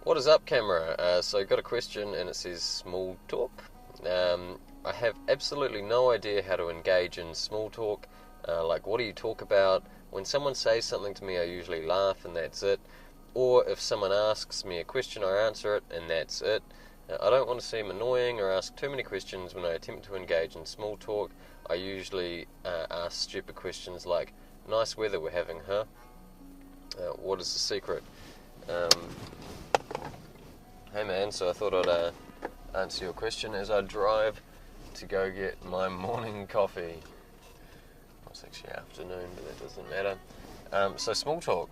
What is up, camera? So got a question and it says small talk. I have absolutely no idea how to engage in small talk. Like, what do you talk about? When someone says something to me, I usually laugh and that's it. Or if someone asks me a question, I answer it and that's it. I don't want to seem annoying or ask too many questions when I attempt to engage in small talk. I usually ask stupid questions like, nice weather we're having, huh? What is the secret? Hey man, so I thought I'd answer your question as I drive to go get my morning coffee. Well, it's actually afternoon, but that doesn't matter. So small talk.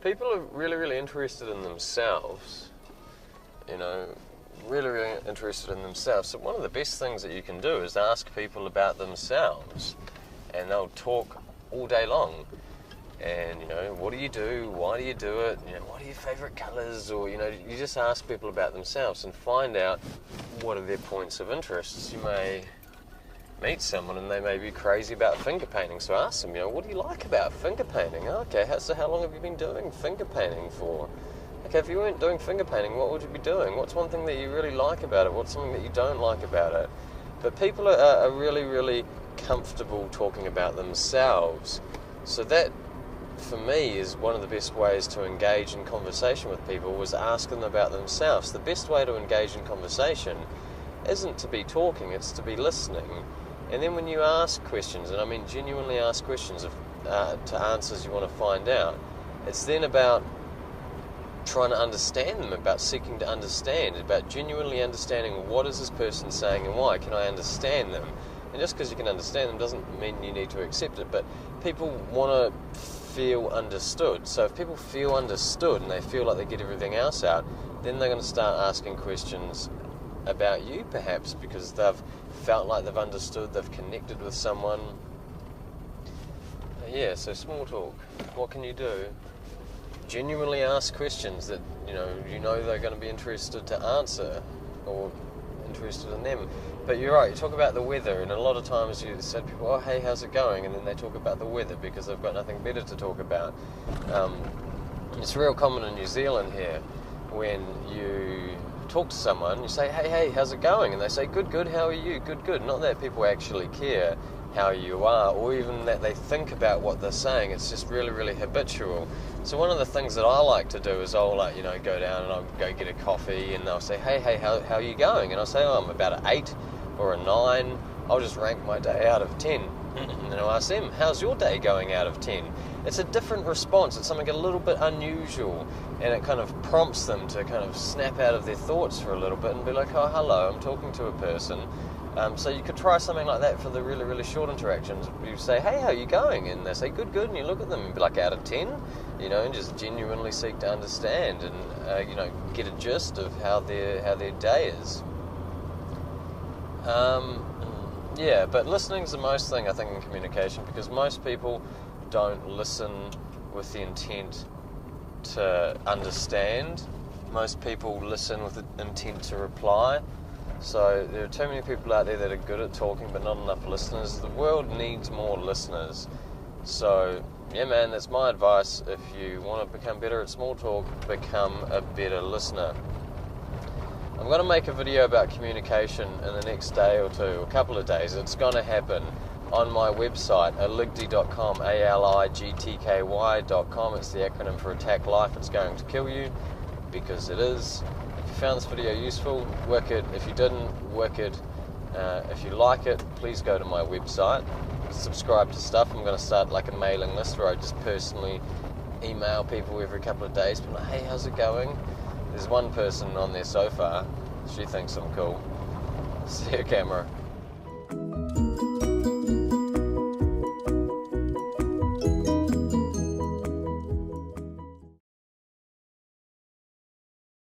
People are really interested in themselves, really interested in themselves. So one of the best things that you can do is ask people about themselves, and they'll talk all day long. And, what do you do? Why do you do it? What are your favourite colours? Or, you just ask people about themselves and find out what are their points of interest. You may meet someone and they may be crazy about finger painting, so ask them, what do you like about finger painting? Okay, so how long have you been doing finger painting for? Okay, if you weren't doing finger painting, what would you be doing? What's one thing that you really like about it? What's something that you don't like about it? But people are really comfortable talking about themselves. So that, for me, is one of the best ways to engage in conversation with people, was ask them about themselves. The best way to engage in conversation isn't to be talking, it's to be listening. And then when you ask questions, and I mean genuinely ask questions to answers you want to find out, it's then about trying to understand them, about seeking to understand, about genuinely understanding what is this person saying and why. Can I understand them? And just because you can understand them doesn't mean you need to accept it, but people want to feel understood. So if people feel understood and they feel like they get everything else out, then they're going to start asking questions about you, perhaps, because they've felt like they've understood, they've connected with someone. So small talk. What can you do? Genuinely ask questions that they're going to be interested to answer, or interested in them. But you're right, you talk about the weather, and a lot of times you say to people, oh hey, how's it going? And then they talk about the weather because they've got nothing better to talk about. It's real common in New Zealand here, when you talk to someone, you say, hey, how's it going? And they say, good, how are you? Good. Not that people actually care how you are, or even that they think about what they're saying. It's just really habitual. So one of the things that I like to do is I'll go down and I'll go get a coffee, and they'll say, hey, how are you going? And I'll say, I'm about an 8 or a 9. I'll just rank my day out of 10. And I'll ask them, how's your day going out of 10? It's a different response. It's something a little bit unusual, and it kind of prompts them to kind of snap out of their thoughts for a little bit and be like, oh, hello, I'm talking to a person. So you could try something like that for the really short interactions. You say, hey, how are you going? And they say, good, and you look at them and be like, out of 10, and just genuinely seek to understand and, get a gist of how their day is. But listening's the most thing, I think, in communication, because most people don't listen with the intent to understand. Most people listen with the intent to reply. So there are too many people out there that are good at talking but not enough listeners. The world needs more listeners. So, man, that's my advice. If you want to become better at small talk, become a better listener. I'm going to make a video about communication in the next day or two, a couple of days. It's going to happen on my website, ALIGTKY.com, ALIGTKY.com. It's the acronym for Attack Life. It's going to kill you, because it is. If you found this video useful, work it. If you didn't, work it. If you like it, please go to my website, subscribe to stuff. I'm going to start like a mailing list where I just personally email people every couple of days, but like, hey, how's it going? There's one person on there so far. She thinks I'm cool. See you, camera.